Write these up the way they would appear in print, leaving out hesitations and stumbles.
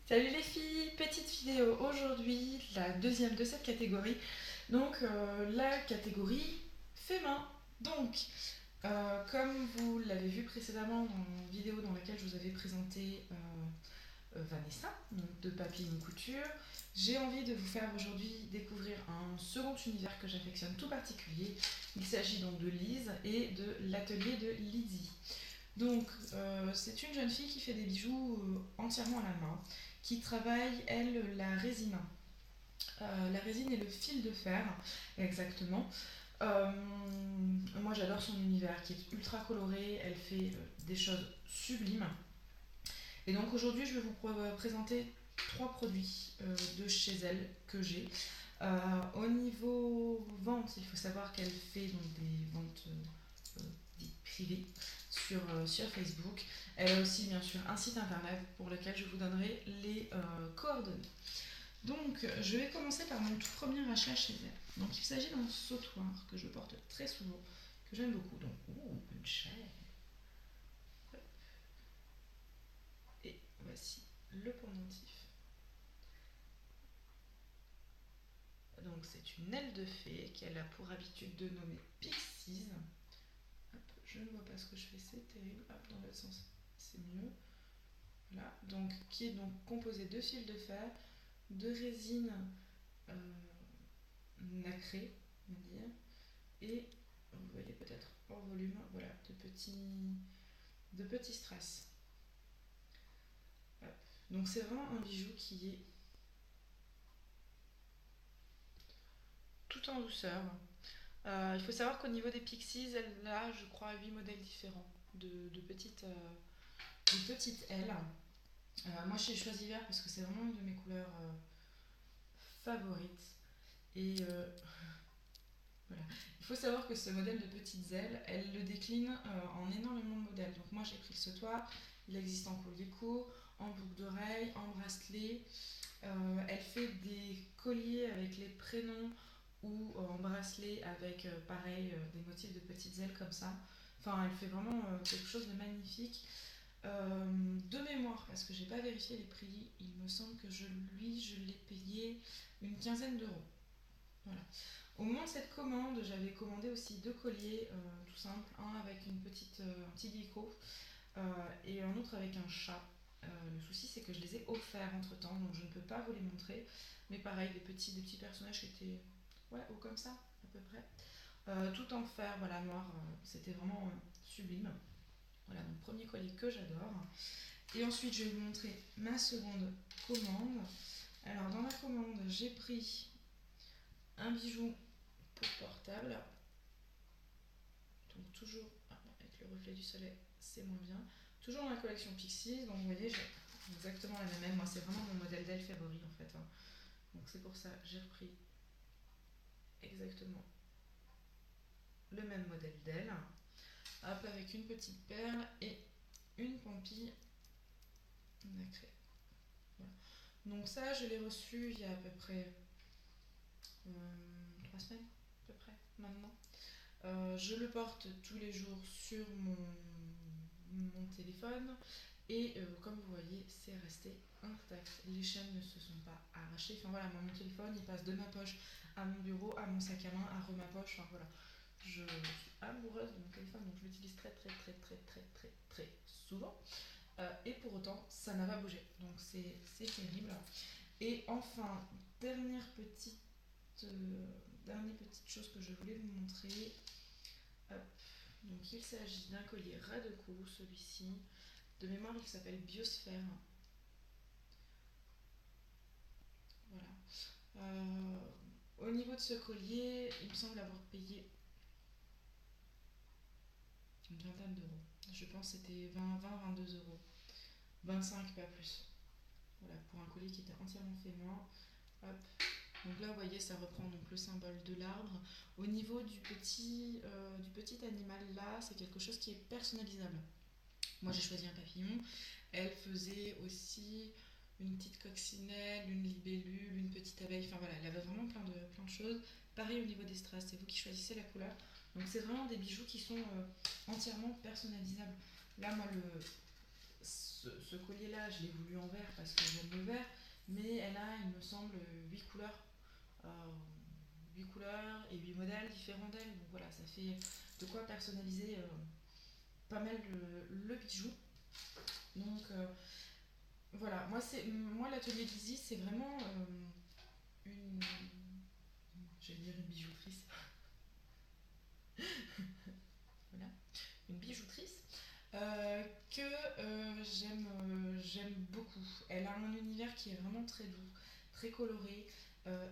Salut les filles, petite vidéo aujourd'hui, la deuxième de cette catégorie. Donc la catégorie fait main. Donc comme vous l'avez vu précédemment dans une vidéo dans laquelle je vous avais présenté Vanessa, donc de Papier Une Couture, j'ai envie de vous faire aujourd'hui découvrir un second univers que j'affectionne tout particulier. Il s'agit donc de Lise et de l'atelier de Lydie. Donc, c'est une jeune fille qui fait des bijoux entièrement à la main, qui travaille, elle, la résine. La résine et le fil de fer, exactement. Euh, Moi, j'adore son univers qui est ultra coloré. Elle fait des choses sublimes. Et donc, aujourd'hui, je vais vous présenter trois produits de chez elle que j'ai. Au niveau vente, il faut savoir qu'elle fait donc, des ventes dites privées sur Facebook. Elle a aussi bien sûr un site internet pour lequel je vous donnerai les coordonnées. Donc je vais commencer par mon tout premier achat chez elle. Donc il s'agit d'un sautoir que je porte très souvent, que j'aime beaucoup. Donc une chaîne. Et voici le pendentif. Donc c'est une aile de fée qu'elle a pour habitude de nommer Pixies. Hop, je ne vois pas ce que je fais, c'est terrible. Hop, dans l'autre sens, c'est mieux. Voilà, donc qui est donc composé de fils de fer, de résine euh, nacrée, on va dire, et vous voyez peut-être hors volume, voilà, de petits strass. Hop. Donc c'est vraiment un bijou qui est tout en douceur. Il faut savoir qu'au niveau des Pixies, elle a, je crois, 8 modèles différents de petites ailes. Moi j'ai choisi vert parce que c'est vraiment une de mes couleurs favorites. Et voilà. Il faut savoir que ce modèle de petites ailes, elle le décline en énormément de modèles. Donc moi j'ai pris le sautoir, il existe en collier court, en boucle d'oreille, en bracelet. Elle fait des colliers avec les prénoms ou en bracelet avec pareil des motifs de petites ailes comme ça. Enfin, elle fait vraiment quelque chose de magnifique. De mémoire, parce que j'ai pas vérifié les prix, il me semble que je l'ai payé une quinzaine d'euros. Voilà. Au moment de cette commande, j'avais commandé aussi deux colliers tout simples, un avec un petit gecko et un autre avec un chat. Le souci c'est que je les ai offerts entre temps, donc je ne peux pas vous les montrer. Mais pareil, des petits personnages qui étaient hauts comme ça, à peu près. Tout en fer, voilà, noir, c'était vraiment sublime. Voilà, mon premier collier que j'adore. Et ensuite, je vais vous montrer ma seconde commande. Alors, dans la commande, j'ai pris un bijou pour portable. Donc toujours avec le reflet du soleil, c'est moins bien. Toujours dans la collection Pixies, donc vous voyez, j'ai exactement la même. Moi, c'est vraiment mon modèle d'aile favori en fait. Donc c'est pour ça j'ai repris exactement le même modèle d'aile. Hop, avec une petite perle et une pampille nacrée. Voilà. Donc ça, je l'ai reçu il y a à peu près 3 semaines, à peu près maintenant. Je le porte tous les jours sur mon téléphone et comme vous voyez, c'est resté intact. Les chaînes ne se sont pas arrachées. Enfin voilà, mon téléphone il passe de ma poche à mon bureau, à mon sac à main, à ma poche. Enfin voilà, je suis amoureuse de mon téléphone donc je l'utilise très très très très très très très souvent. Et pour autant, ça n'a pas bougé. Donc c'est terrible. Et enfin, dernière petite chose que je voulais vous montrer. Hop. Donc il s'agit d'un collier ras de cou, celui-ci. De mémoire, il s'appelle Biosphère. Voilà. Au niveau de ce collier, il me semble avoir payé une vingtaine d'euros. Je pense que c'était 22 euros. 25, pas plus. Voilà, pour un collier qui était entièrement fait main. Hop. Donc là, vous voyez, ça reprend donc le symbole de l'arbre. Au niveau du petit animal, là, c'est quelque chose qui est personnalisable. Moi, j'ai choisi un papillon. Elle faisait aussi une petite coccinelle, une libellule, une petite abeille. Enfin voilà, elle avait vraiment plein de choses. Pareil au niveau des strass, c'est vous qui choisissez la couleur. Donc c'est vraiment des bijoux qui sont entièrement personnalisables. Là, moi, ce collier-là, je l'ai voulu en vert parce que j'aime le vert, mais elle a, il me semble, 8 couleurs. Euh, 8 couleurs et 8 modèles différents d'elle. Donc voilà, ça fait de quoi personnaliser pas mal le bijou. Donc voilà, moi l'atelier Lizzie, c'est vraiment une, j'allais dire une bijoutrice. Voilà, une bijoutrice que j'aime beaucoup. Elle a un univers qui est vraiment très doux, très coloré.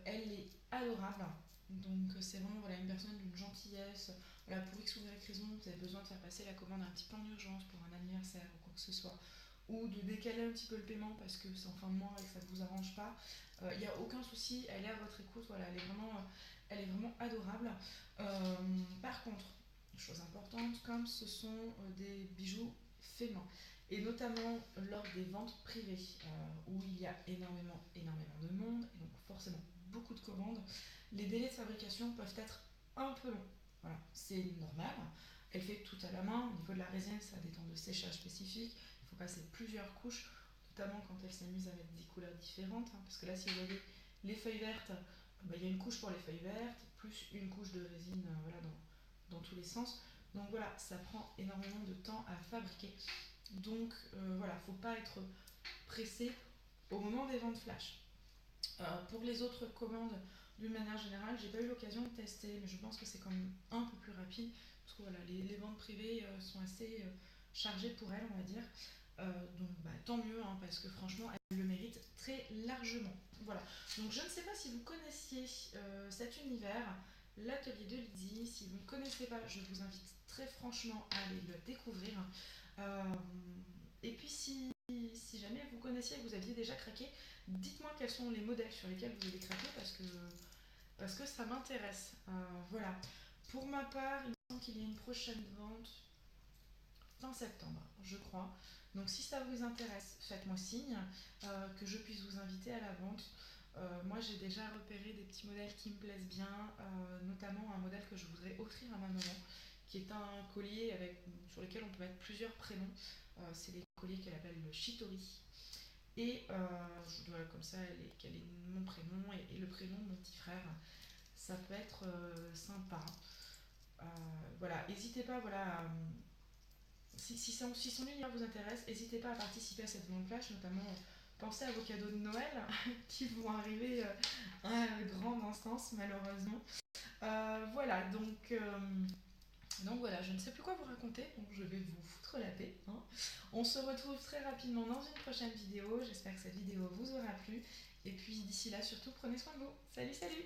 Elle est adorable. Donc c'est vraiment voilà, une personne d'une gentillesse. Voilà, pour X ou Y raison, vous avez besoin de faire passer la commande un petit peu en urgence pour un anniversaire ou quoi que ce soit, ou de décaler un petit peu le paiement parce que c'est en fin de mois et que ça ne vous arrange pas, il n'y a aucun souci, elle est à votre écoute, voilà, elle est vraiment adorable. Par contre, chose importante, comme ce sont des bijoux faits main, et notamment lors des ventes privées où il y a énormément de monde et donc forcément beaucoup de commandes, les délais de fabrication peuvent être un peu longs. Voilà, c'est normal. Elle fait tout à la main. Au niveau de la résine, ça a des temps de séchage spécifiques. Il faut passer plusieurs couches, notamment quand elle s'amuse à mettre des couleurs différentes. Parce que là, si vous voyez les feuilles vertes, il y a une couche pour les feuilles vertes, plus une couche de résine voilà, dans tous les sens. Donc voilà, ça prend énormément de temps à fabriquer. Donc voilà, faut pas être pressé au moment des ventes flash. Pour les autres commandes, d'une manière générale, j'ai pas eu l'occasion de tester, mais je pense que c'est quand même un peu plus rapide, parce que voilà, les ventes privées sont assez chargées pour elle, on va dire. Donc tant mieux, hein, parce que franchement, elle le mérite très largement. Voilà. Donc je ne sais pas si vous connaissiez cet univers, l'atelier de Lydie. Si vous ne connaissez pas, je vous invite très franchement à aller le découvrir. Euh, et puis si jamais vous connaissiez et que vous aviez déjà craqué, dites-moi quels sont les modèles sur lesquels vous avez craqué parce que ça m'intéresse. Voilà. Pour ma part, il me semble qu'il y a une prochaine vente fin septembre, je crois. Donc si ça vous intéresse, faites-moi signe que je puisse vous inviter à la vente. Moi j'ai déjà repéré des petits modèles qui me plaisent bien, notamment un modèle que je voudrais offrir à ma maman, qui est un collier sur lequel on peut mettre plusieurs prénoms. C'est des colliers qu'elle appelle le Shitori. Et voilà, comme ça, qu'elle ait mon prénom et le prénom de mon petit frère. Ça peut être sympa. Voilà, n'hésitez pas, voilà, si son univers vous intéresse, n'hésitez pas à participer à cette vente flash, notamment pensez à vos cadeaux de Noël qui vont arriver à grande instance, malheureusement. Voilà, donc voilà, je ne sais plus quoi vous raconter, donc je vais vous foutre la paix. Hein. On se retrouve très rapidement dans une prochaine vidéo. J'espère que cette vidéo vous aura plu. Et puis d'ici là, surtout, prenez soin de vous. Salut, salut!